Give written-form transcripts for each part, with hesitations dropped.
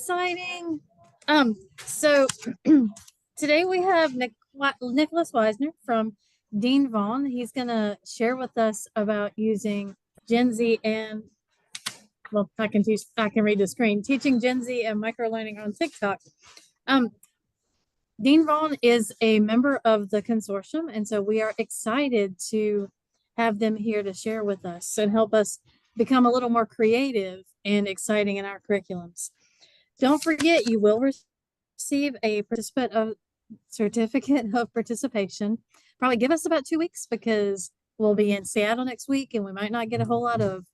exciting. So today we have Nicolas Weiser from Dean Vaughn. He's going to share with us about using Gen Z and, well, I can read the screen, teaching Gen Z and microlearning on TikTok. Dean Vaughn is a member of the consortium, and so we are excited to have them here to share with us and help us become a little more creative and exciting in our curriculums. Don't forget, you will receive a certificate of participation. Probably give us about 2 weeks because we'll be in Seattle next week and we might not get a whole lot of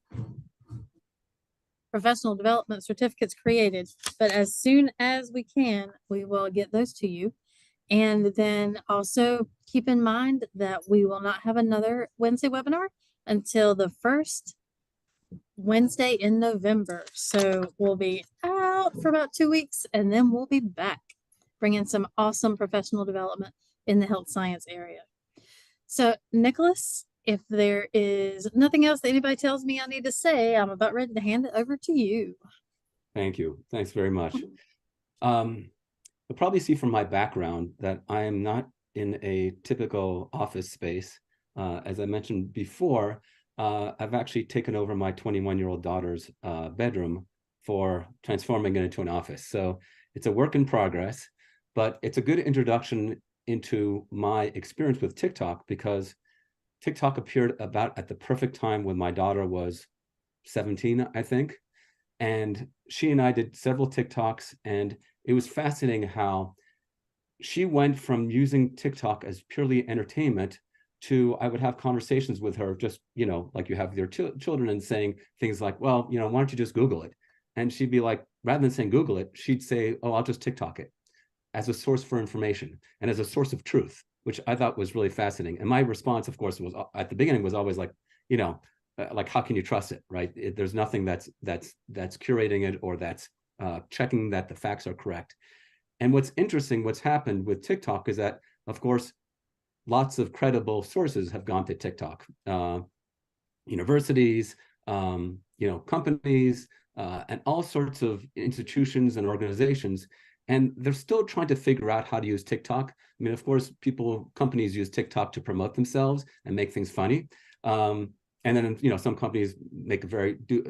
professional development certificates created. But as soon as we can, we will get those to you. And then also keep in mind that we will not have another Wednesday webinar until the first Wednesday in November. So we'll be out for about 2 weeks and then we'll be back bringing some awesome professional development in the health science area. So Nicolas, if there is nothing else that anybody tells me I need to say, I'm about ready to hand it over to you. Thank you. Thanks very much. You'll probably see from my background that I am not in a typical office space. As I mentioned before, I've actually taken over my 21-year-old daughter's bedroom for transforming it into an office. So it's a work in progress, but it's a good introduction into my experience with TikTok because TikTok appeared about at the perfect time when my daughter was 17, I think. And she and I did several TikToks, and it was fascinating how she went from using TikTok as purely entertainment to, I would have conversations with her, just, like you have with your children, and saying things like, well, why don't you just Google it? And she'd be like, rather than saying Google it, she'd say, oh, I'll just TikTok it as a source for information and as a source of truth, which I thought was really fascinating. And my response, of course, was at the beginning was always like, like, how can you trust it, right? There's nothing that's curating it or that's checking that the facts are correct. And what's interesting, what's happened with TikTok is that, of course, lots of credible sources have gone to TikTok, universities, companies, and all sorts of institutions and organizations. And they're still trying to figure out how to use TikTok. I mean, of course, companies use TikTok to promote themselves and make things funny. And then, some companies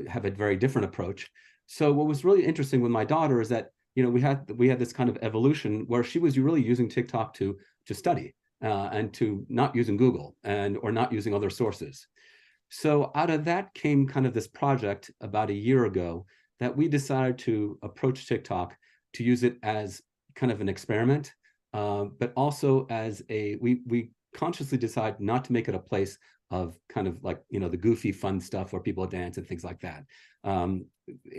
have a very different approach. So what was really interesting with my daughter is that, we had this kind of evolution where she was really using TikTok to study and to not using Google or not using other sources. So out of that came kind of this project about a year ago that we decided to approach TikTok to use it as kind of an experiment, but also as we consciously decide not to make it a place of kind of like, the goofy fun stuff where people dance and things like that.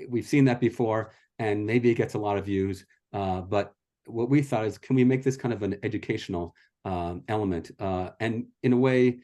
We've seen that before, and maybe it gets a lot of views, but what we thought is, can we make this kind of an educational element and in a way,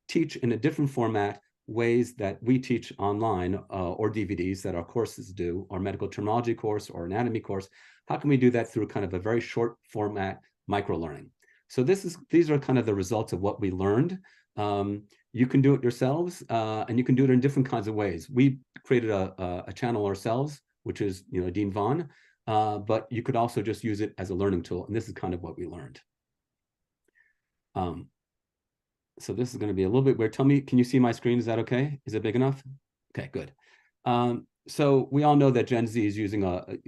teach in a different format ways that we teach online or DVDs that our courses do, our medical terminology course or anatomy course. How can we do that through kind of a very short format microlearning? So these are kind of the results of what we learned. You can do it yourselves, and you can do it in different kinds of ways. We created a channel ourselves, which is Dean Vaughn, but you could also just use it as a learning tool, and this is kind of what we learned. So this is going to be a little bit weird. Tell me, can you see my screen? Is that okay? Is it big enough? Okay, good. So we all know that Gen Z is using an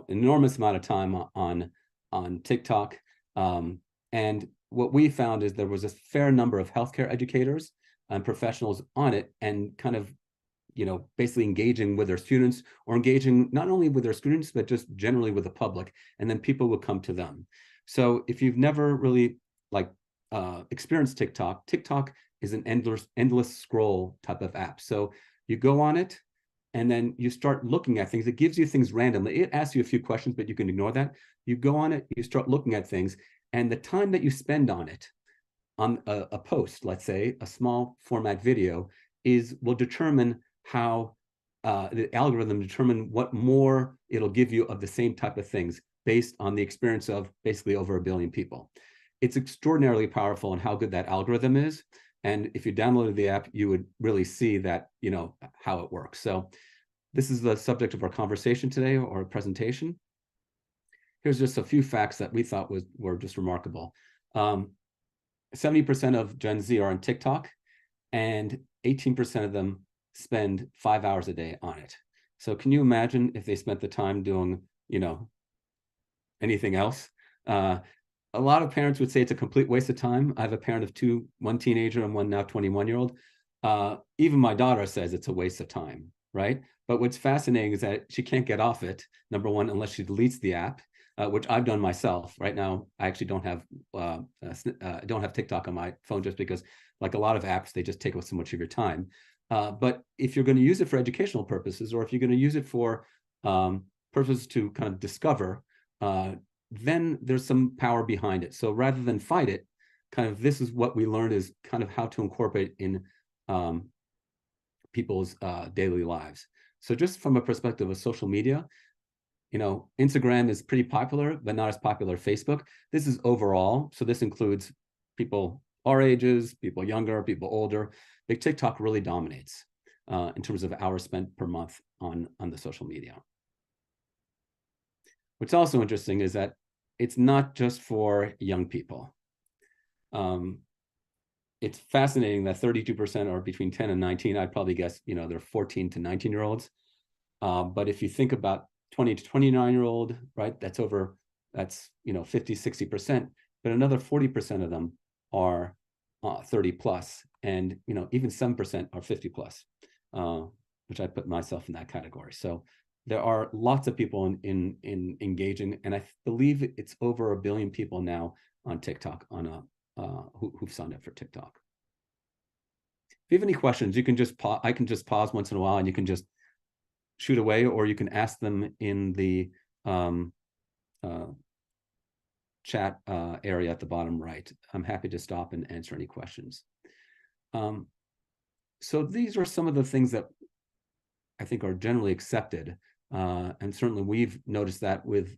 enormous amount of time on TikTok, and what we found is there was a fair number of healthcare educators and professionals on it, and kind of basically engaging with their students, or engaging not only with their students but just generally with the public, and then people would come to them. So if you've never really experienced TikTok, TikTok is an endless scroll type of app. So you go on it and then you start looking at things. It gives you things randomly. It asks you a few questions, but you can ignore that. You go on it, you start looking at things, and the time that you spend on it, on a post, let's say a small format video, will determine how the algorithm determine what more it'll give you of the same type of things based on the experience of basically over 1 billion people. It's extraordinarily powerful in how good that algorithm is. And if you downloaded the app, you would really see that, how it works. So this is the subject of our conversation today or presentation. Here's just a few facts that we thought were just remarkable. 70% of Gen Z are on TikTok, and 18% of them spend 5 hours a day on it. So can you imagine if they spent the time doing, anything else? A lot of parents would say it's a complete waste of time. I have a parent of two, one teenager and one now 21-year-old. Even my daughter says it's a waste of time, right? But what's fascinating is that she can't get off it, number one, unless she deletes the app, which I've done myself. Right now, I actually don't have TikTok on my phone just because, like a lot of apps, they just take up so much of your time. But if you're going to use it for educational purposes, or if you're going to use it for purposes to kind of discover, then there's some power behind it. So rather than fight it, kind of this is what we learned is kind of how to incorporate in people's daily lives. So just from a perspective of social media, Instagram is pretty popular, but not as popular as Facebook. This is overall. So this includes people our ages, people younger, people older. Big TikTok really dominates in terms of hours spent per month on the social media. What's also interesting is that it's not just for young people. It's fascinating that 32% are between 10 and 19. I'd probably guess, they're 14 to 19-year-olds. But if you think about 20 to 29-year-old, right, that's 50, 60%, but another 40% of them are 30 plus, and even 7% are 50 plus, which I put myself in that category. So there are lots of people in engaging, and I believe it's over 1 billion people now on TikTok who've signed up for TikTok. If you have any questions, you can just I can just pause once in a while, and you can just shoot away, or you can ask them in the chat area at the bottom right. I'm happy to stop and answer any questions. So these are some of the things that I think are generally accepted. And certainly we've noticed that with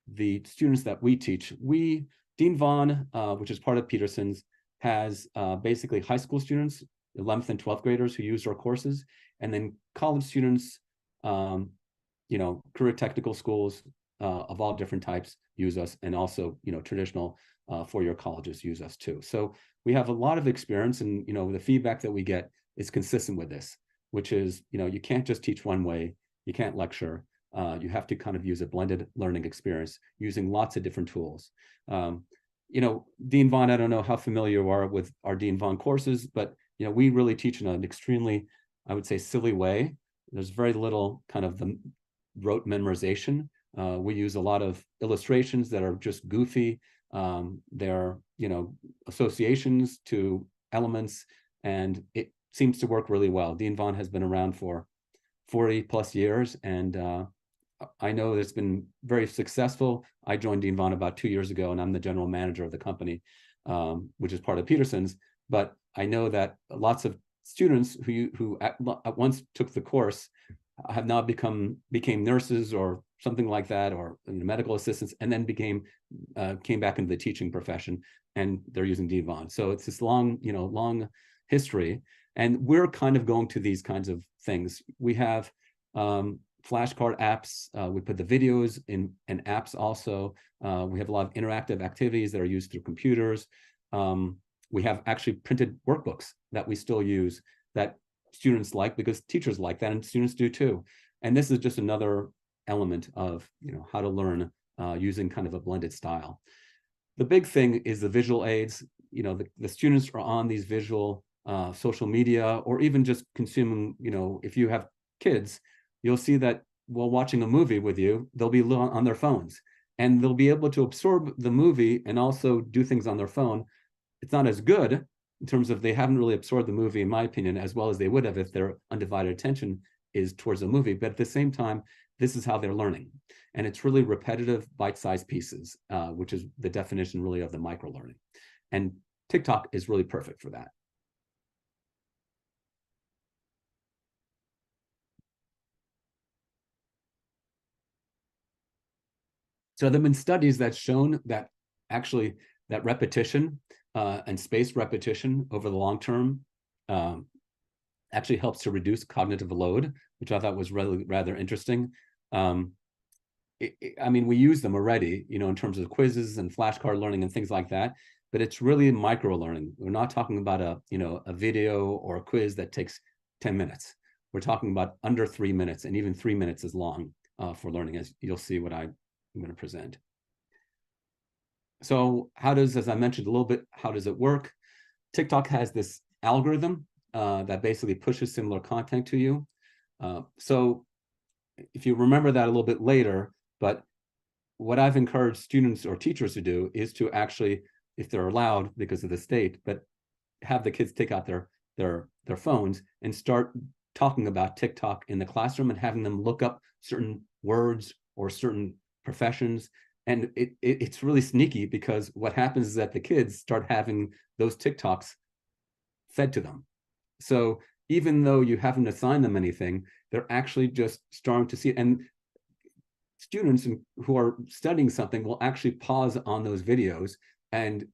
the students that we teach. Dean Vaughn, which is part of Peterson's, has basically high school students, 11th and 12th graders who use our courses, and then college students, career technical schools of all different types use us, and also, traditional four-year colleges use us too. So we have a lot of experience, and, the feedback that we get is consistent with this, which is, you can't just teach one way, you can't lecture, you have to kind of use a blended learning experience using lots of different tools. Dean Vaughn, I don't know how familiar you are with our Dean Vaughn courses, but, we really teach in an extremely, I would say, silly way. There's very little kind of the rote memorization. We use a lot of illustrations that are just goofy. They're, associations to elements, and it seems to work really well. Dean Vaughn has been around for 40 plus years, and I know it's been very successful. I joined Dean Vaughn about 2 years ago, and I'm the general manager of the company, which is part of Peterson's. But I know that lots of students who at once took the course have now became nurses or something like that, or medical assistants, and then came back into the teaching profession, and they're using Dean Vaughn. So it's this long history, and we're kind of going to these kinds of things. We have flashcard apps. We put the videos in and apps also. We have a lot of interactive activities that are used through computers. We have actually printed workbooks that we still use that students like, because teachers like that and students do too. And this is just another element of how to learn using kind of a blended style. The big thing is the visual aids. The students are on these visual social media, or even just consuming, if you have kids, you'll see that while watching a movie with you, they'll be on their phones, and they'll be able to absorb the movie and also do things on their phone. It's not as good in terms of they haven't really absorbed the movie, in my opinion, as well as they would have if their undivided attention is towards the movie. But at the same time, this is how they're learning. And it's really repetitive, bite-sized pieces, which is the definition really of the microlearning. And TikTok is really perfect for that. So there have been studies that's shown that actually that repetition and spaced repetition over the long term actually helps to reduce cognitive load, which I thought was really rather interesting. I mean, we use them already, in terms of quizzes and flashcard learning and things like that, but it's really micro learning. We're not talking about a video or a quiz that takes 10 minutes. We're talking about under 3 minutes, and even 3 minutes is long for learning, as you'll see what I'm going to present. So as I mentioned a little bit, how does it work? TikTok has this algorithm that basically pushes similar content to you. So if you remember that a little bit later, but what I've encouraged students or teachers to do is to actually, if they're allowed because of the state, but have the kids take out their phones and start talking about TikTok in the classroom and having them look up certain words or certain professions. And it's really sneaky, because what happens is that the kids start having those TikToks fed to them. So even though you haven't assigned them anything, they're actually just starting to see it. And students who are studying something will actually pause on those videos, and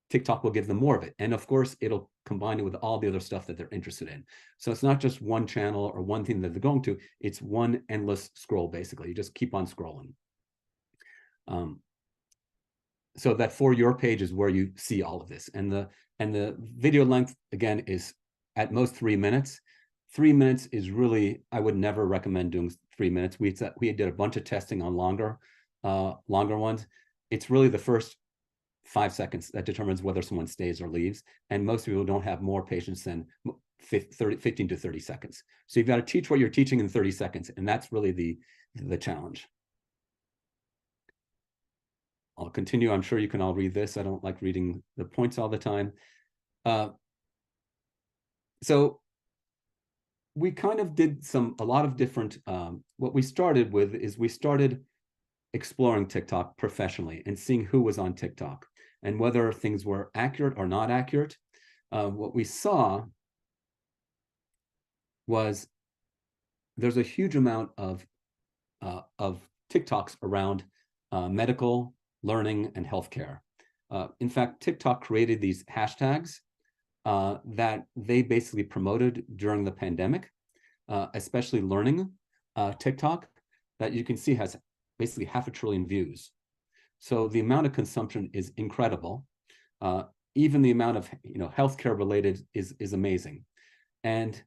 TikTok will give them more of it. And of course, it'll combine it with all the other stuff that they're interested in. So it's not just one channel or one thing that they're going to, it's one endless scroll, basically. You just keep on scrolling. So that For Your page is where you see all of this. And the video length, again, is at most 3 minutes. 3 minutes is really, I would never recommend doing 3 minutes. We did a bunch of testing on longer ones. It's really the first 5 seconds that determines whether someone stays or leaves. And most people don't have more patience than 15 to 30 seconds. So you've got to teach what you're teaching in 30 seconds. And that's really the challenge. I'll continue. I'm sure you can all read this. I don't like reading the points all the time. So we kind of did a lot of different, what we started with is we started exploring TikTok professionally and seeing who was on TikTok and whether things were accurate or not accurate. What we saw was there's a huge amount of TikToks around medical, learning, and healthcare. In fact, TikTok created these hashtags that they basically promoted during the pandemic, especially learning TikTok, that you can see has basically 500 billion views. So the amount of consumption is incredible. Even the amount of healthcare related is amazing. And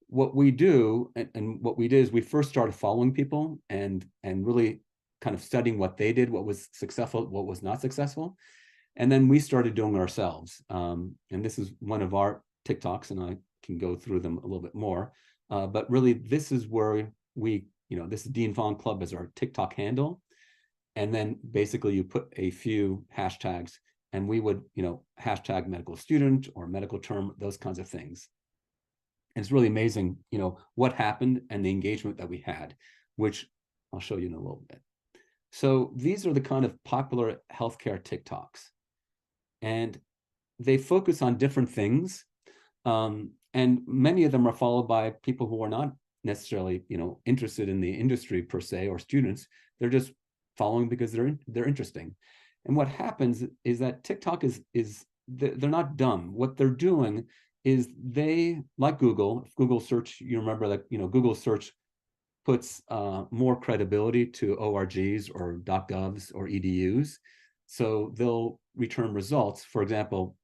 what we do, and what we did is we first started following people and really kind of studying what they did, what was successful, what was not successful. And then we started doing it ourselves. And this is one of our TikToks, and I can go through them a little bit more. But really, this is where this is Dean Vaughn Club as our TikTok handle. And then basically you put a few hashtags, and we would, hashtag medical student or medical term, those kinds of things. And it's really amazing, what happened and the engagement that we had, which I'll show you in a little bit. So these are the kind of popular healthcare TikToks, and they focus on different things. And many of them are followed by people who are not necessarily, interested in the industry per se, or students. They're just following because they're interesting. And what happens is that TikTok they're not dumb. What they're doing is they, like Google, if Google search, you remember that, Google search puts more credibility to ORGs or .govs or EDUs. So they'll return results. For example,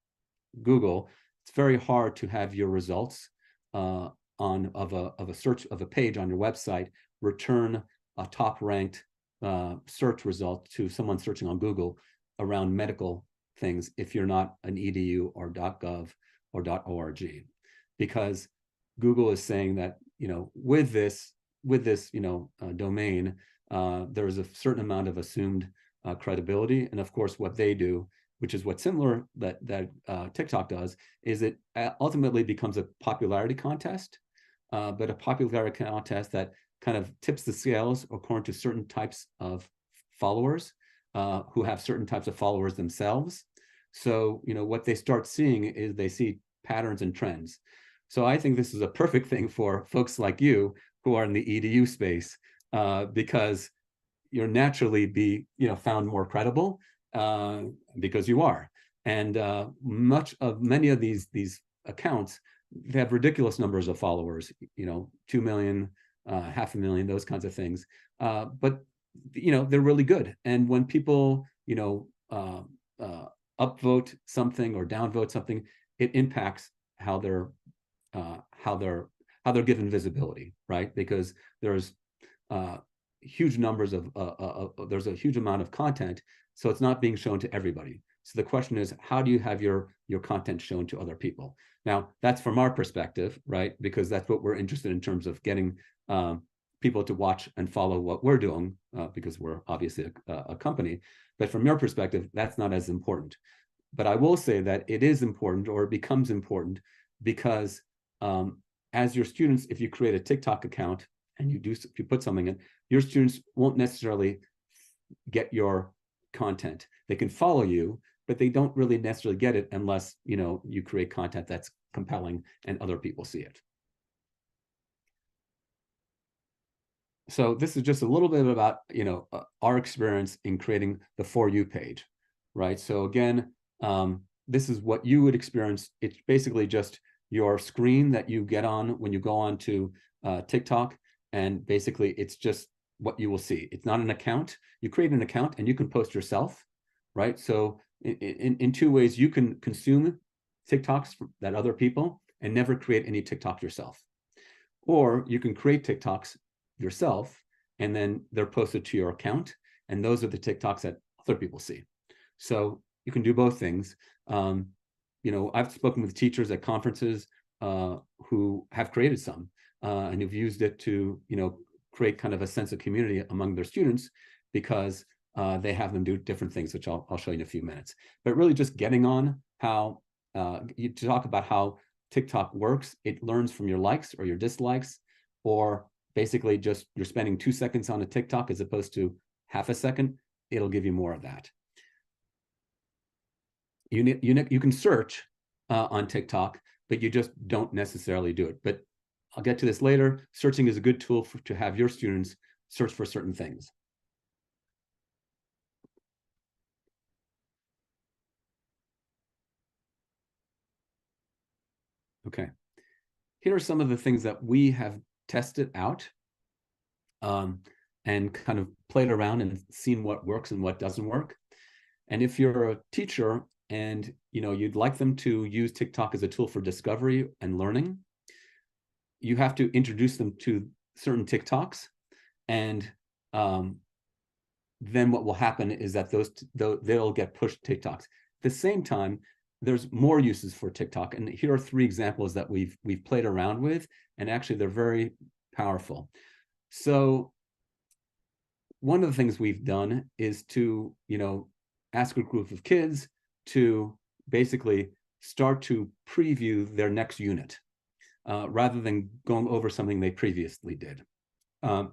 Google, it's very hard to have your results of a search of a page on your website return a top ranked search result to someone searching on Google around medical things if you're not an EDU or .gov or .org, because Google is saying that with this domain, there is a certain amount of assumed credibility. And of course, what they do, which is what's similar that TikTok does, is it ultimately becomes a popularity contest, but a popularity contest that kind of tips the scales according to certain types of followers who have certain types of followers themselves. So, what they start seeing is they see patterns and trends. So I think this is a perfect thing for folks like you who are in the EDU space, because you'll naturally be, found more credible because you are. And many of these accounts, they have ridiculous numbers of followers, 2 million, 500,000, those kinds of things. But they're really good. And when people, upvote something or downvote something, it impacts how they're given visibility, right? Because there's huge numbers of there's a huge amount of content, so it's not being shown to everybody. So the question is, how do you have your content shown to other people? Now, that's from our perspective, right? Because that's what we're interested in terms of getting people to watch and follow what we're doing, because we're obviously a company. But from your perspective, that's not as important. But I will say that it is important, or it becomes important, because as your students, if you create a TikTok account and if you put something in, your students won't necessarily get your content. They can follow you, but they don't really necessarily get it unless you create content that's compelling and other people see it. So this is just a little bit about our experience in creating the For You page, right? So again, this is what you would experience. It's basically just your screen that you get on when you go on to TikTok, and basically it's just what you will see. It's not an account. You create an account and you can post yourself, right? So in two ways, you can consume TikToks that other people and never create any TikTok yourself. Or you can create TikToks yourself and then they're posted to your account, and those are the TikToks that other people see. So you can do both things. I've spoken with teachers at conferences who have created some and who've used it to create kind of a sense of community among their students, because they have them do different things, which I'll show you in a few minutes. But really just getting on how you talk about how TikTok works. It learns from your likes or your dislikes, or basically just you're spending 2 seconds on a TikTok as opposed to half a second. It'll give you more of that. You can search on TikTok, but you just don't necessarily do it. But I'll get to this later. Searching is a good tool to have your students search for certain things. Okay, here are some of the things that we have tested out and kind of played around and seen what works and what doesn't work. And if you're a teacher and you'd like them to use TikTok as a tool for discovery and learning, you have to introduce them to certain TikToks, and then what will happen is that they'll get pushed TikToks. At the same time, there's more uses for TikTok, and here are 3 examples that we've played around with, and actually they're very powerful. So one of the things we've done is to ask a group of kids to basically start to preview their next unit rather than going over something they previously did. Kind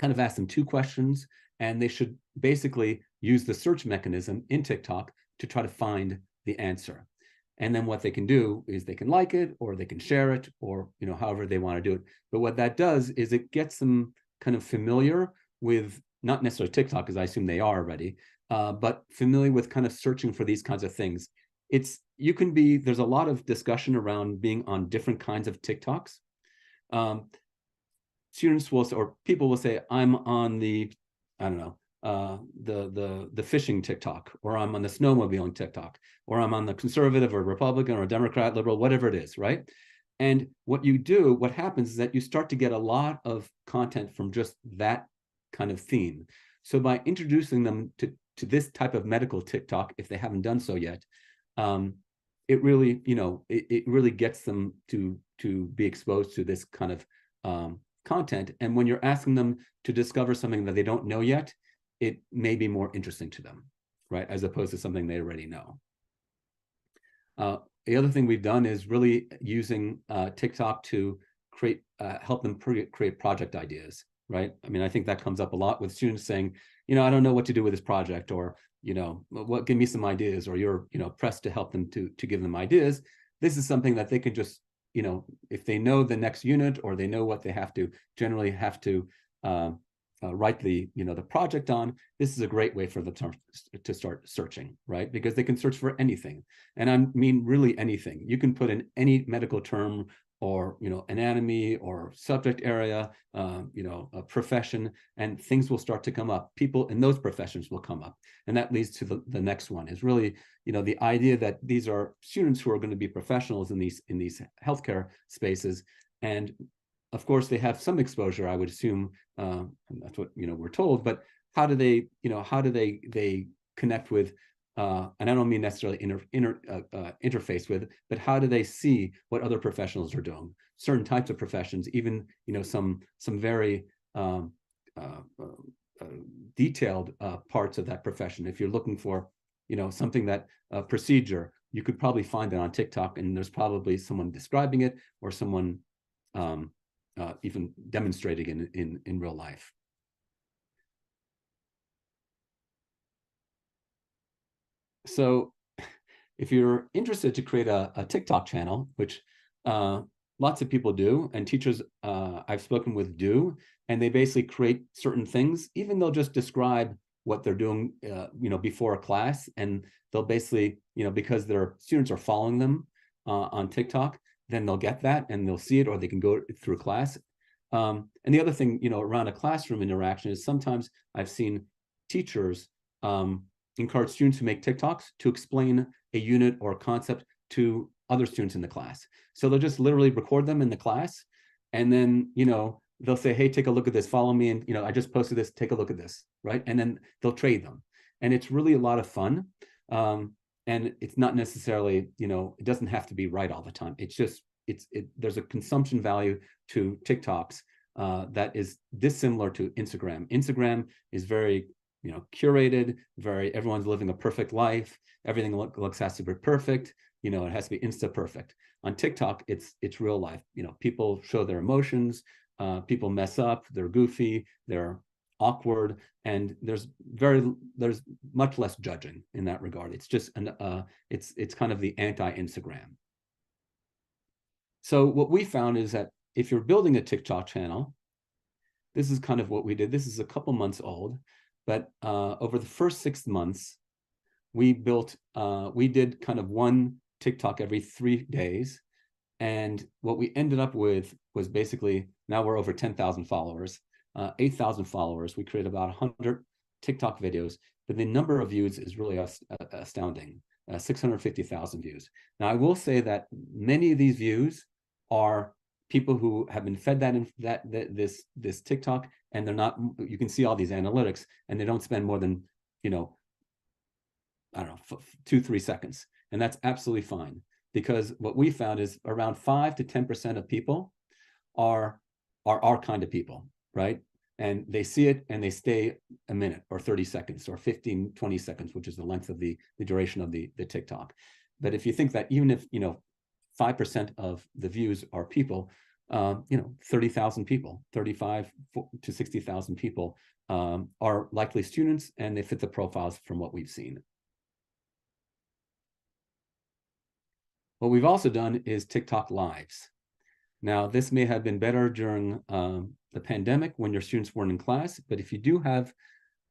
of ask them 2 questions, and they should basically use the search mechanism in TikTok to try to find the answer. And then what they can do is they can like it, or they can share it, or however they want to do it. But what that does is it gets them kind of familiar with, not necessarily TikTok, because I assume they are already, but familiar with kind of searching for these kinds of things. There's a lot of discussion around being on different kinds of TikToks. Students will, or people will say, I'm on the, I don't know, the fishing TikTok, or I'm on the snowmobiling TikTok, or I'm on the conservative or Republican or Democrat, liberal, whatever it is, right? And what happens is that you start to get a lot of content from just that kind of theme. So by introducing them to this type of medical TikTok, if they haven't done so yet, it really, it really gets them to be exposed to this kind of content. And when you're asking them to discover something that they don't know yet, it may be more interesting to them, right? As opposed to something they already know. The other thing we've done is really using TikTok to help them create project ideas, right? I mean, I think that comes up a lot with students saying, I don't know what to do with this project, or, give me some ideas, or you're, pressed to help them to give them ideas. This is something that they can just, if they know the next unit, or they know what they generally have to write the project on, this is a great way for them to start searching, right? Because they can search for anything, and I mean really anything. You can put in any medical term or anatomy or subject area, a profession, and things will start to come up. People in those professions will come up, and that leads to the next one. Is really the idea that these are students who are going to be professionals in these healthcare spaces, and of course they have some exposure, I would assume. That's what we're told. But how do they they connect with? And I don't mean necessarily interface with, but how do they see what other professionals are doing? Certain types of professions, even some very detailed parts of that profession. If you're looking for something that procedure, you could probably find it on TikTok, and there's probably someone describing it or someone even demonstrating in real life. So if you're interested to create a TikTok channel, which lots of people do, and teachers I've spoken with do, and they basically create certain things, even they'll just describe what they're doing before a class, and they'll basically, because their students are following them on TikTok, then they'll get that and they'll see it, or they can go through class. And the other thing, around a classroom interaction is sometimes I've seen teachers encourage students who make TikToks to explain a unit or a concept to other students in the class. So they'll just literally record them in the class, and then they'll say, hey, take a look at this, follow me, and I just posted this, take a look at this, right? And then they'll trade them, and it's really a lot of fun. And it's not necessarily, it doesn't have to be right all the time. It's just there's a consumption value to TikToks that is dissimilar to Instagram. Instagram is very curated, everyone's living a perfect life. Everything looks has to be perfect. It has to be Insta perfect. On TikTok, it's real life. People show their emotions. People mess up. They're goofy. They're awkward, and there's much less judging in that regard. It's just it's kind of the anti-Instagram. So what we found is that if you're building a TikTok channel, this is kind of what we did. This is a couple months old, but over the first 6 months, we did kind of one TikTok every 3 days. And what we ended up with was basically, now we're over 10,000 followers, 8,000 followers. We created about 100 TikTok videos, but the number of views is really astounding, 650,000 views. Now, I will say that many of these views are people who have been fed this TikTok, and they're not, you can see all these analytics, and they don't spend more than, I don't know, 2-3 seconds. And that's absolutely fine, because what we found is around 5 to 10% of people are our kind of people, right? And they see it and they stay a minute or 30 seconds or 15, 20 seconds, which is the length of the duration of the TikTok. But if you think that even if, 5% of the views are people, 30,000 people, 35 to 60,000 people are likely students, and they fit the profiles from what we've seen. What we've also done is TikTok lives. Now, this may have been better during the pandemic when your students weren't in class, but if you do have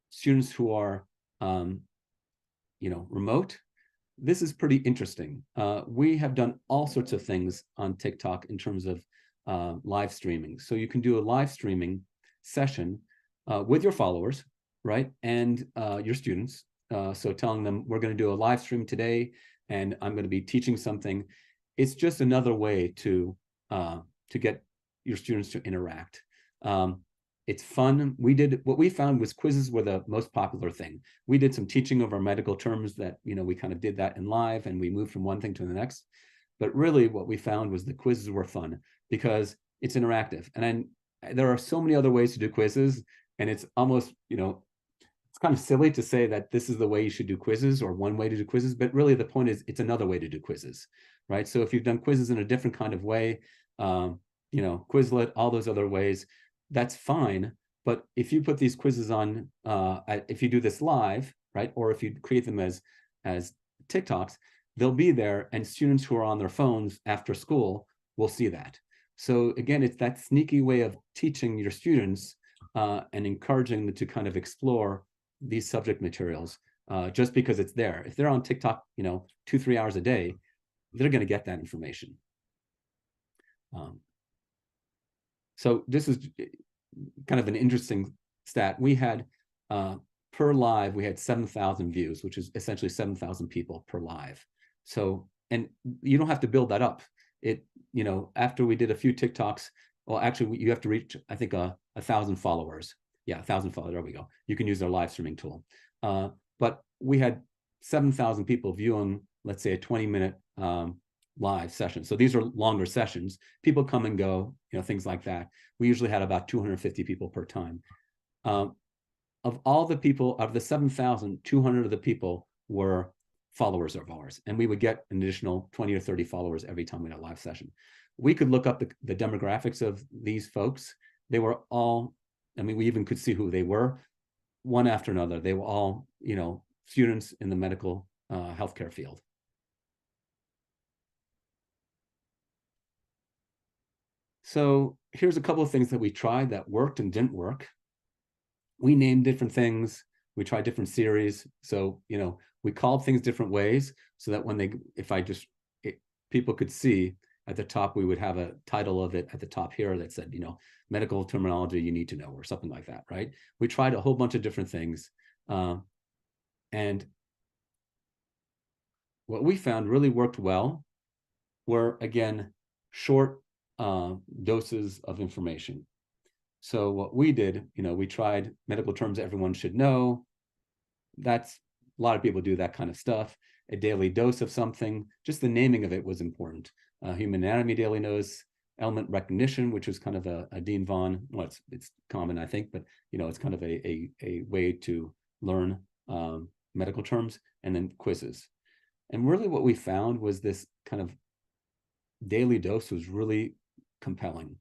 students who are, remote, this is pretty interesting. We have done all sorts of things on TikTok in terms of live streaming. So you can do a live streaming session with your followers, right? And your students. So telling them, we're going to do a live stream today, and I'm going to be teaching something. It's just another way to get your students to interact. It's fun. What we found was quizzes were the most popular thing. We did some teaching of our medical terms that, we kind of did that in live, and we moved from one thing to the next. But really what we found was the quizzes were fun because it's interactive. And there are so many other ways to do quizzes, and it's almost, it's kind of silly to say that this is the way you should do quizzes or one way to do quizzes, but really the point is it's another way to do quizzes, right? So if you've done quizzes in a different kind of way, Quizlet, all those other ways, that's fine. But if you put these quizzes on, if you do this live, right, or if you create them as TikToks, they'll be there, and students who are on their phones after school will see that. So again, it's that sneaky way of teaching your students and encouraging them to kind of explore these subject materials just because it's there. If they're on TikTok, 2-3 hours a day, they're going to get that information. So this is kind of an interesting stat. We had per live, we had 7,000 views, which is essentially 7,000 people per live. So, and you don't have to build that up. After we did a few TikToks, well, actually, you have to reach, I think, 1,000 followers. Yeah, 1,000 followers. There we go. You can use our live streaming tool. But we had 7,000 people viewing, let's say, a 20-minute live session. So these are longer sessions. People come and go, things like that. We usually had about 250 people per time. Of all the people, of the 7,000, 200 of the people were followers of ours. And we would get an additional 20 or 30 followers every time we had a live session. We could look up the demographics of these folks. They were all, we even could see who they were, one after another. They were all, students in the medical healthcare field. So here's a couple of things that we tried that worked and didn't work. We named different things. We tried different series. So, we called things different ways so that when people could see at the top, we would have a title of it at the top here that said, medical terminology you need to know, or something like that, right? We tried a whole bunch of different things. And what we found really worked well were, again, short doses of information. So what we did, we tried medical terms everyone should know. That's, a lot of people do that kind of stuff. A daily dose of something, just the naming of it was important. Human anatomy daily dose, element recognition, which was kind of a Dean Vaughn, well, it's common, I think, but it's kind of a way to learn medical terms, and then quizzes. And really what we found was this kind of daily dose was really compelling.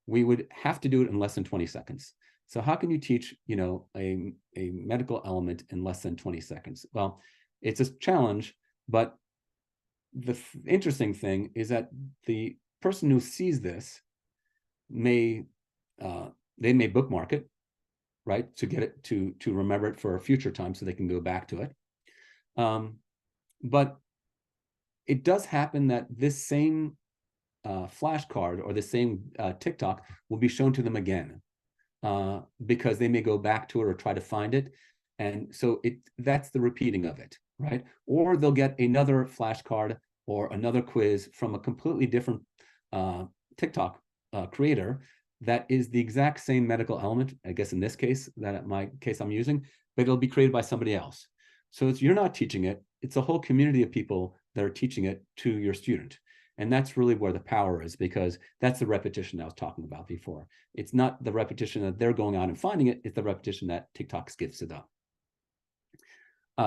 We would have to do it in less than 20 seconds. So how can you teach, a medical element in less than 20 seconds? Well, it's a challenge, but the interesting thing is that the person who sees this they may bookmark it, right? To get it to remember it for a future time so they can go back to it. But it does happen that this same flashcard or the same TikTok will be shown to them again because they may go back to it or try to find it. And so that's the repeating of it, right? Or they'll get another flashcard or another quiz from a completely different TikTok creator that is the exact same medical element, I guess in this case, I'm using, but it'll be created by somebody else. So you're not teaching it, it's a whole community of people that are teaching it to your student. And that's really where the power is, because that's the repetition I was talking about before. It's not the repetition that they're going out and finding it, it's the repetition that TikTok gives to them.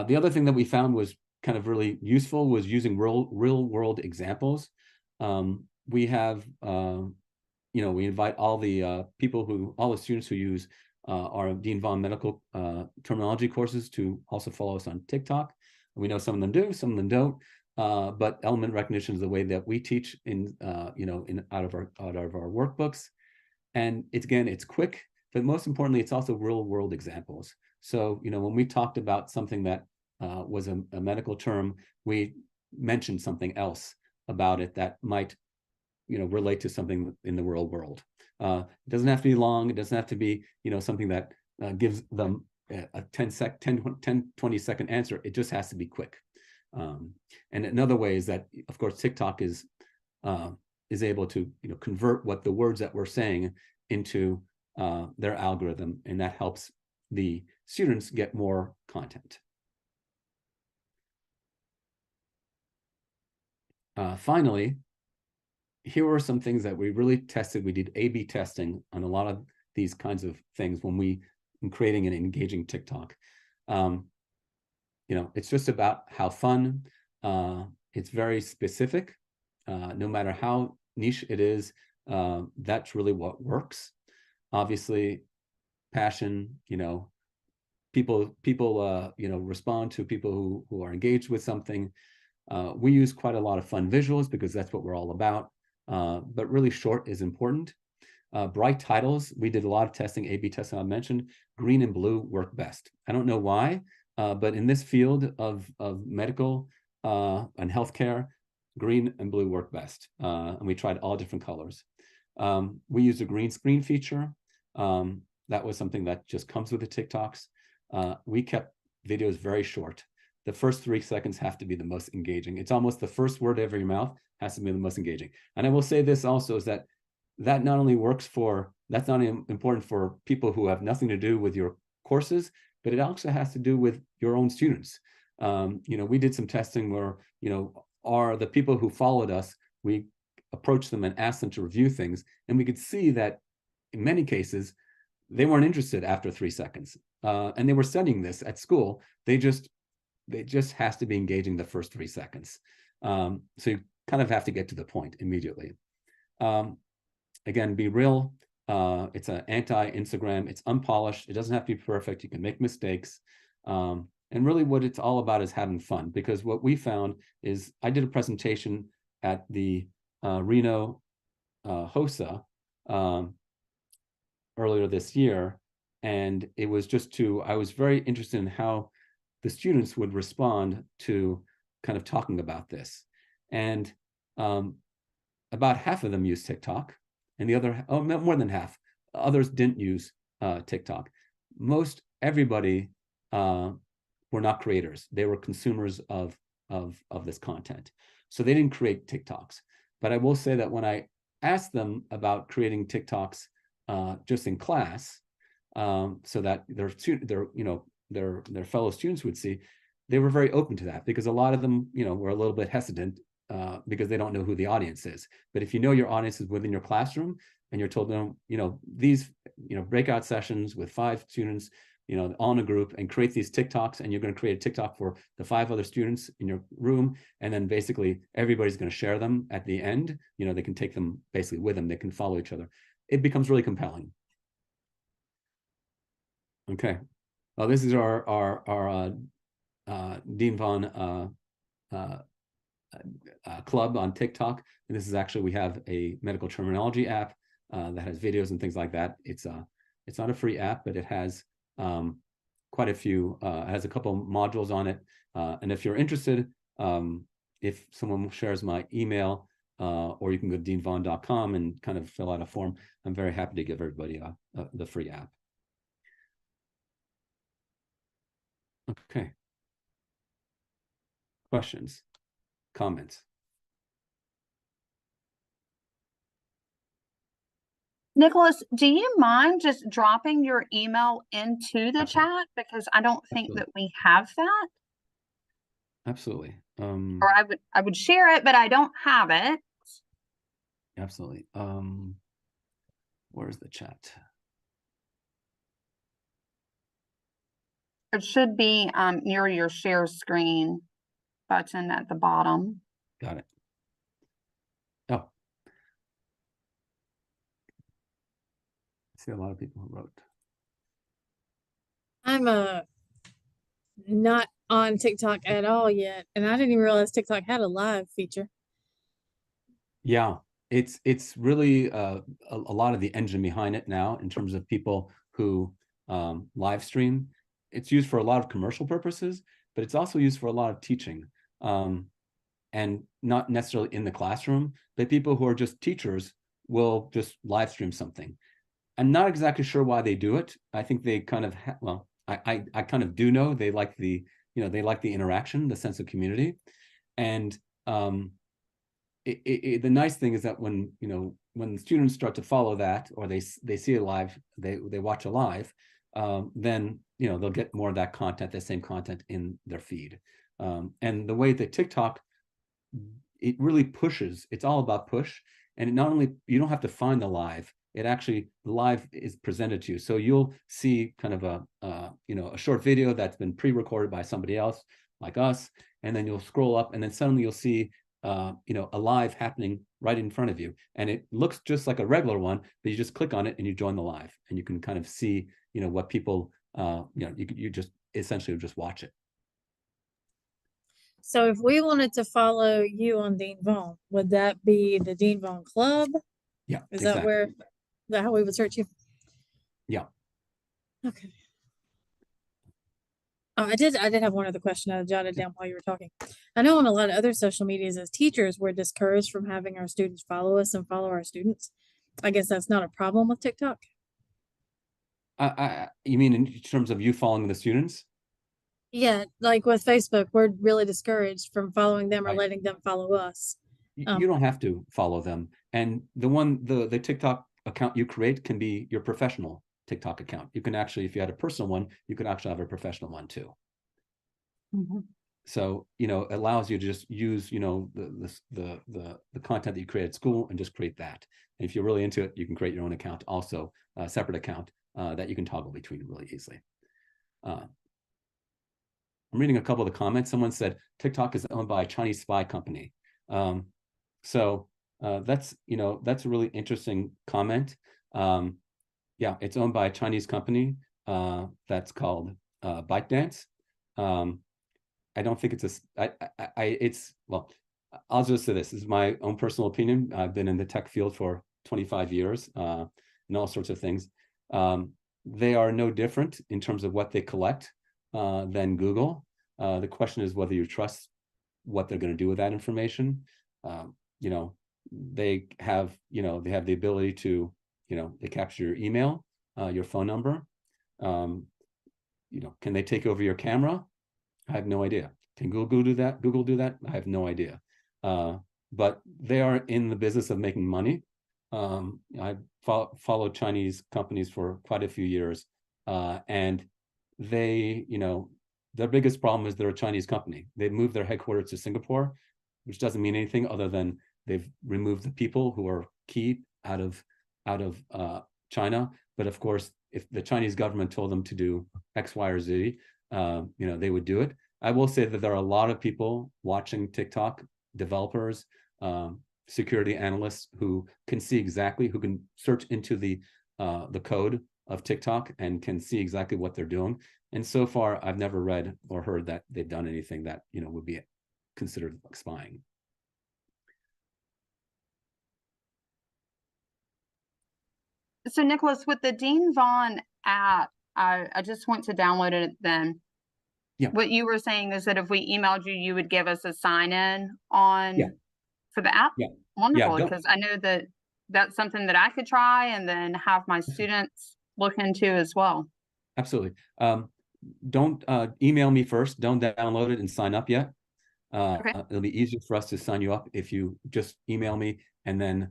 The other thing that we found was kind of really useful was using real world examples. We have, we invite all the all the students who use our Dean Vaughn medical terminology courses to also follow us on TikTok. We know some of them do, some of them don't. But element recognition is the way that we teach out of our workbooks. And it's quick, but most importantly, it's also real world examples. So, when we talked about something that was a medical term, we mentioned something else about it that might, relate to something in the real world. It doesn't have to be long. It doesn't have to be, something that gives them a 20 second answer. It just has to be quick. And another way is that, of course, TikTok is able to convert what the words that we're saying into their algorithm, and that helps the students get more content. Finally, here were some things that we really tested. We did A/B testing on a lot of these kinds of things when creating an engaging TikTok. It's just about how fun. It's very specific. No matter how niche it is, that's really what works. Obviously, passion. People respond to people who are engaged with something. We use quite a lot of fun visuals because that's what we're all about. But really short is important. Bright titles, we did a lot of testing, A/B testing I mentioned. Green and blue work best. I don't know why, but in this field of medical and healthcare, green and blue work best. And we tried all different colors. We used a green screen feature. That was something that just comes with the TikToks. We kept videos very short. The first 3 seconds have to be the most engaging. It's almost the first word out of your mouth has to be the most engaging. And I will say this also is that not only works for, that's not important for people who have nothing to do with your courses, but it also has to do with your own students. We did some testing where, the people who followed us, we approached them and asked them to review things. And we could see that in many cases, they weren't interested after 3 seconds. And they were studying this at school. They just has to be engaging the first 3 seconds. So you kind of have to get to the point immediately. Again, be real. It's an anti-Instagram. It's unpolished. It doesn't have to be perfect. You can make mistakes. And really what it's all about is having fun, because what we found is I did a presentation at the Reno HOSA earlier this year. And it was I was very interested in how the students would respond to kind of talking about this. And about half of them used TikTok, and the other, more than half, others didn't use TikTok. Most everybody were not creators. They were consumers of this content. So they didn't create TikToks. But I will say that when I asked them about creating TikToks just in class, so that their fellow students would see, they were very open to that, because a lot of them, were a little bit hesitant because they don't know who the audience is. But if you know your audience is within your classroom and you're told them, these, breakout sessions with 5 students, all in a group, and create these TikToks, and you're going to create a TikTok for the 5 other students in your room, and then basically everybody's going to share them at the end. They can take them basically with them. They can follow each other. It becomes really compelling. Okay. Well, this is our Dean Vaughn club on TikTok. And this is actually, we have a medical terminology app that has videos and things like that. It's not a free app, but it has quite a few, it has a couple modules on it. And if you're interested, if someone shares my email, or you can go to deanvaughn.com and kind of fill out a form, I'm very happy to give everybody the free app. Okay. Questions, comments? Nicholas, do you mind just dropping your email into the chat? Because I don't think that we have that. Absolutely. Or I would share it, but I don't have it. Absolutely. Where's the chat? It should be near your share screen button at the bottom. Got it. Oh. I see a lot of people who wrote. I'm not on TikTok at all yet, and I didn't even realize TikTok had a live feature. Yeah, it's really a lot of the engine behind it now in terms of people who live stream. It's used for a lot of commercial purposes, but it's also used for a lot of teaching, and not necessarily in the classroom, but people who are just teachers will just live stream something. I'm not exactly sure why they do it. I think they kind of, I kind of do know they like the, they like the interaction, the sense of community. And the nice thing is that when, when students start to follow that, or they see it live, they watch a live, then, they'll get more of that content, the same content in their feed. And the way that TikTok, it really pushes, it's all about push. And it not only, you don't have to find the live, it actually, the live is presented to you. So you'll see kind of a short video that's been pre-recorded by somebody else like us. And then you'll scroll up, and then suddenly you'll see, a live happening right in front of you. And it looks just like a regular one, but you just click on it and you join the live, and you can kind of see, what people, you just essentially just watch it. So if we wanted to follow you on Dean Vaughn, would that be the Dean Vaughn Club? Yeah. Is exactly. that where? that how we would search you? Yeah. Okay. Oh, I did have one other question I jotted down while you were talking. I know on a lot of other social medias as teachers, we're discouraged from having our students follow us and follow our students. I guess that's not a problem with TikTok. You mean in terms of you following the students? Yeah, like with Facebook, we're really discouraged from following them or Right. letting them follow us. You don't have to follow them. And the TikTok account you create can be your professional TikTok account. You can actually, if you had a personal one, you can actually have a professional one too. Mm-hmm. So, it allows you to just use, the content that you create at school and just create that. And if you're really into it, you can create your own account, also a separate account that you can toggle between really easily. I'm reading a couple of the comments. Someone said TikTok is owned by a Chinese spy company. So that's a really interesting comment. Yeah, it's owned by a Chinese company that's called ByteDance. I don't think it's well, I'll just say this is my own personal opinion. I've been in the tech field for 25 years and all sorts of things. They are no different in terms of what they collect than Google. The question is whether you trust what they're going to do with that information. They have the ability to, they capture your email, your phone number. Can they take over your camera? I have no idea. Can Google do that? I have no idea. But they are in the business of making money. I followed Chinese companies for quite a few years, and they, their biggest problem is they're a Chinese company. They've moved their headquarters to Singapore, which doesn't mean anything other than they've removed the people who are key out of China. But of course, if the Chinese government told them to do X, Y, or Z, they would do it. I will say that there are a lot of people watching TikTok, developers, security analysts who can see exactly, who can search into the code of TikTok and can see exactly what they're doing. And so far, I've never read or heard that they've done anything that would be considered like spying. So Nicolas, with the Dean Vaughn app, I just want to download it then. Yeah. What you were saying is that if we emailed you, you would give us a sign-in on for the app? Yeah. Wonderful, because I know that that's something that I could try and then have my students look into as well. Absolutely. Don't email me first. Don't download it and sign up yet. Okay. It'll be easier for us to sign you up if you just email me, and then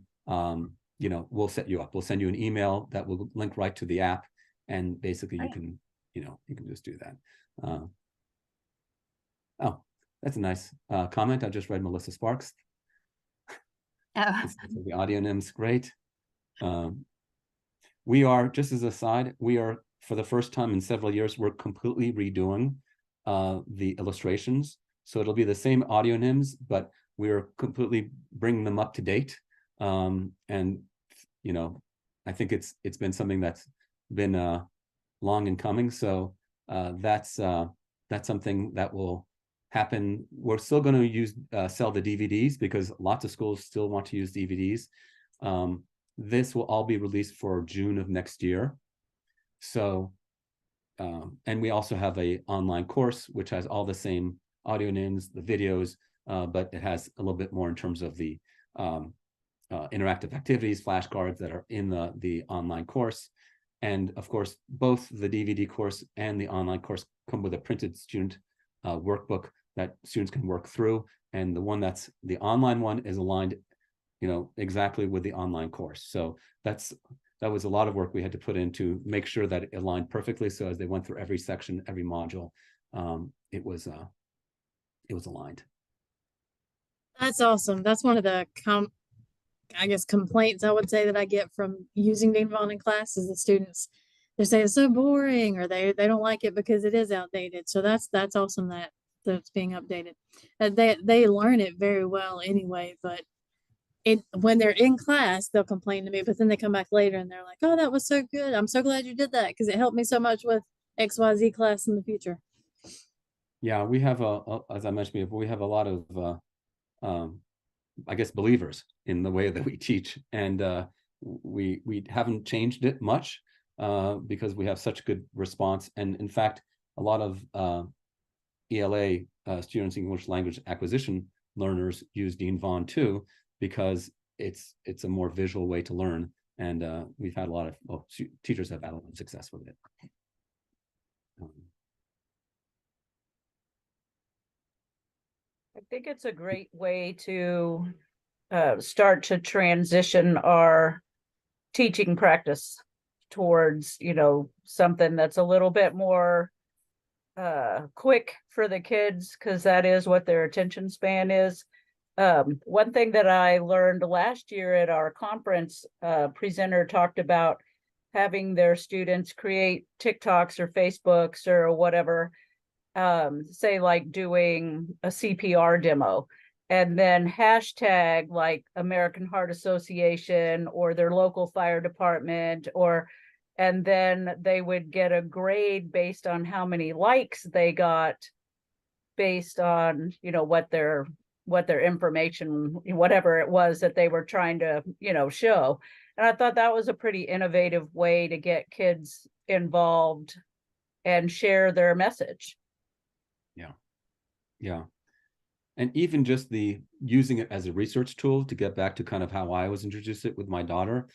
we'll set you up. We'll send you an email that will link right to the app, and basically you can just do that. Oh, that's a nice comment. I just read Melissa Sparks. The audio name's great. We are, just as a side, for the first time in several years, we're completely redoing the illustrations. So it'll be the same audio names, but we're completely bringing them up to date. And I think it's been something that's been long in coming. So that's something that will happen. We're still going to sell the DVDs because lots of schools still want to use DVDs. This will all be released for June of next year. So, and we also have an online course which has all the same audio names, the videos, but it has a little bit more in terms of the interactive activities, flashcards that are in the online course. And of course, both the DVD course and the online course come with a printed student workbook that students can work through. And the online one is aligned, exactly with the online course. So that was a lot of work we had to put in to make sure that it aligned perfectly. So as they went through every section, every module, it was aligned. That's awesome. That's one of the complaints I would say that I get from using Dean Vaughn in class is the students, they say it's so boring, or they don't like it because it is outdated. So that's awesome that it's being updated. They learn it very well anyway, but when they're in class, they'll complain to me, but then they come back later and they're like, oh, that was so good. I'm so glad you did that because it helped me so much with XYZ class in the future. Yeah, we have as I mentioned before, we have a lot of I guess believers in the way that we teach, and we haven't changed it much because we have such good response. And in fact, a lot of ELA students, English language acquisition learners, use Dean Vaughn too, because it's a more visual way to learn. And we've had a lot of teachers have had a lot of success with it. I think it's a great way to start to transition our teaching practice towards, something that's a little bit more quick for the kids, because that is what their attention span is. One thing that I learned last year at our conference, presenter talked about having their students create TikToks or Facebooks or whatever, say like doing a CPR demo, and then hashtag like American Heart Association or their local fire department, and then they would get a grade based on how many likes they got, based on, what their information, whatever it was that they were trying to, show. And I thought that was a pretty innovative way to get kids involved and share their message. Yeah. And even just the using it as a research tool, to get back to kind of how I was introduced it with my daughter,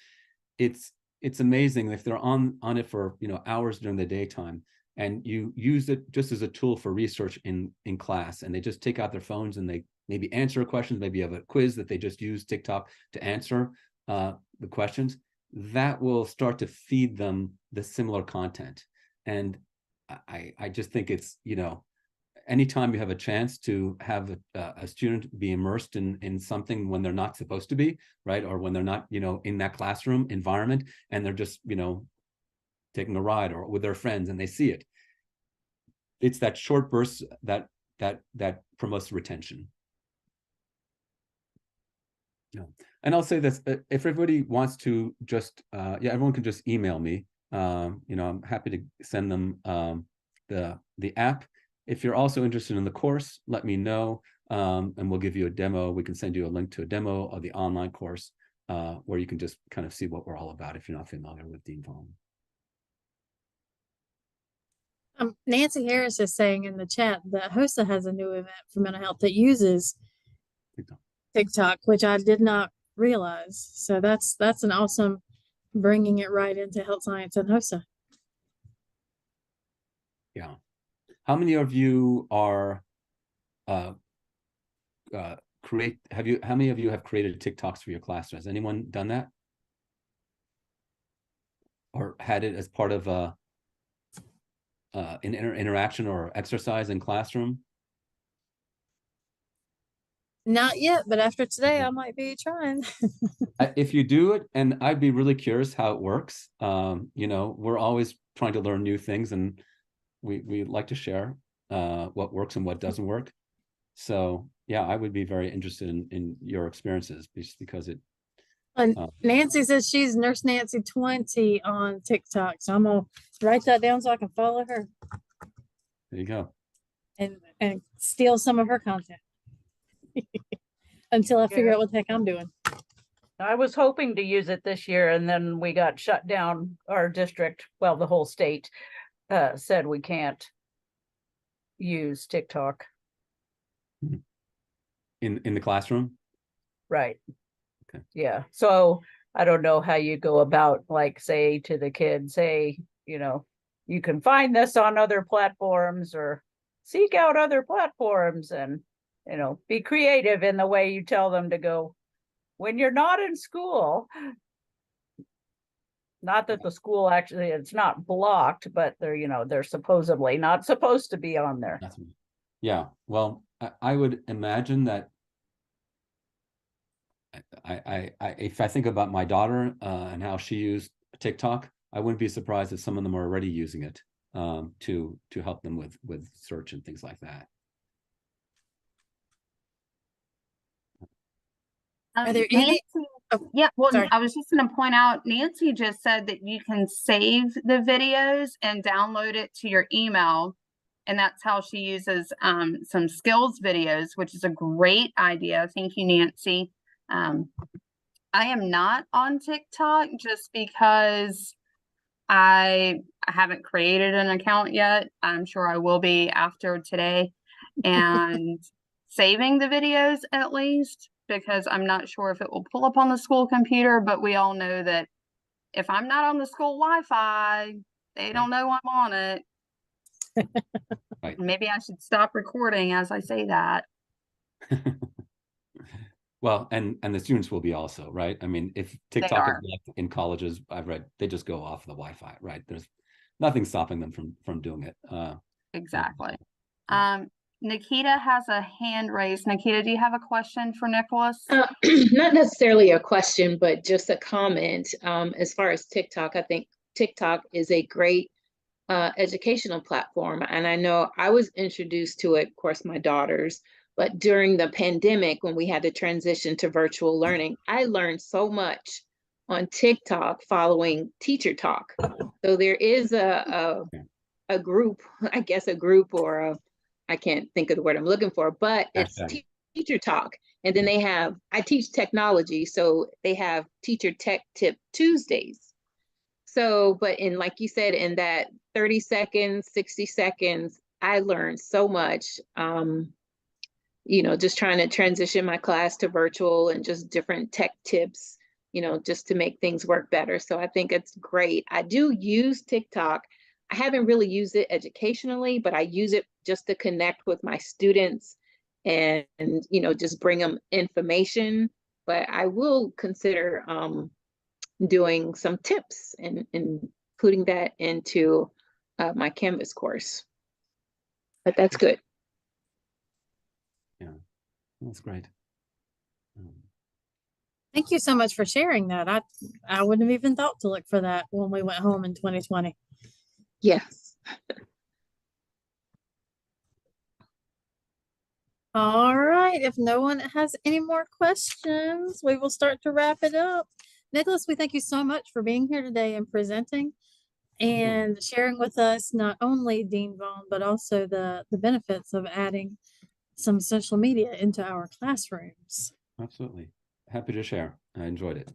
it's amazing if they're on it for hours during the daytime, and you use it just as a tool for research in class, and they just take out their phones and they maybe answer questions, maybe have a quiz that they just use TikTok to answer the questions, that will start to feed them the similar content. And I just think it's, anytime you have a chance to have a student be immersed in something when they're not supposed to be, right? Or when they're not, in that classroom environment, and they're just, taking a ride or with their friends and they see it. It's that short burst that promotes retention. Yeah. And I'll say this, if everybody wants to just, everyone can just email me. I'm happy to send them the app. If you're also interested in the course, let me know, and we'll give you a demo. We can send you a link to a demo of the online course where you can just kind of see what we're all about if you're not familiar with Dean Vaughn. Nancy Harris is saying in the chat that HOSA has a new event for mental health that uses TikTok, which I did not realize. So that's an awesome bringing it right into health science and HOSA. Yeah. How many of you are how many of you have created TikToks for your class? Has anyone done that? Or had it as part of an interaction or exercise in classroom? Not yet, but after today, I might be trying. If you do it, and I'd be really curious how it works. We're always trying to learn new things, and we like to share what works and what doesn't work. So yeah, I would be very interested in your experiences, just because it. Nancy says she's Nurse Nancy 20 on TikTok, so I'm gonna write that down so I can follow her. There you go. And steal some of her content until I figure out what the heck I'm doing. I was hoping to use it this year, and then we got shut down. Our district, well, the whole state said we can't use TikTok in the classroom. Right. Okay. Yeah. So I don't know how you go about, like, say to the kids, hey, you can find this on other platforms, or seek out other platforms, and be creative in the way you tell them to go when you're not in school. Not that the school actually, it's not blocked, but they're supposedly not supposed to be on there. Yeah, well, I would imagine that if I think about my daughter and how she used TikTok, I wouldn't be surprised if some of them are already using it to help them with search and things like that. Are there Nancy, yeah, well, sorry. I was just going to point out, Nancy just said that you can save the videos and download it to your email. And that's how she uses some skills videos, which is a great idea. Thank you, Nancy. I am not on TikTok just because I haven't created an account yet. I'm sure I will be after today. And saving the videos at least, because I'm not sure if it will pull up on the school computer, but we all know that if I'm not on the school Wi-Fi, they don't know I'm on it. Right. Maybe I should stop recording as I say that. Well, and the students will be also, right? I mean, if TikTok is are. left in colleges, I've read, they just go off the Wi-Fi, right? There's nothing stopping them from doing it. Exactly. Yeah. Nikita has a hand raised. Nikita, do you have a question for Nicolas? Not necessarily a question, but just a comment. As far as TikTok, I think TikTok is a great educational platform. And I know I was introduced to it, of course, my daughters, but during the pandemic, when we had to transition to virtual learning, I learned so much on TikTok following Teacher Talk. So there is a group, I guess a group or a, I can't think of the word I'm looking for, but it's Teacher Talk. And then they have, I teach technology, so they have Teacher Tech Tip Tuesdays. So, but in, like you said, in that 30 seconds, 60 seconds, I learned so much, you know, just trying to transition my class to virtual and just different tech tips, you know, just to make things work better. So I think it's great. I do use TikTok. I haven't really used it educationally, but I use it just to connect with my students and you know, just bring them information. But I will consider doing some tips and including that into my Canvas course. But that's good. Yeah, that's great. Thank you so much for sharing that. I wouldn't have even thought to look for that when we went home in 2020. Yes. All right. If no one has any more questions, we will start to wrap it up. Nicolas, we thank you so much for being here today and presenting and sharing with us not only Dean Vaughn, but also the benefits of adding some social media into our classrooms. Absolutely. Happy to share. I enjoyed it.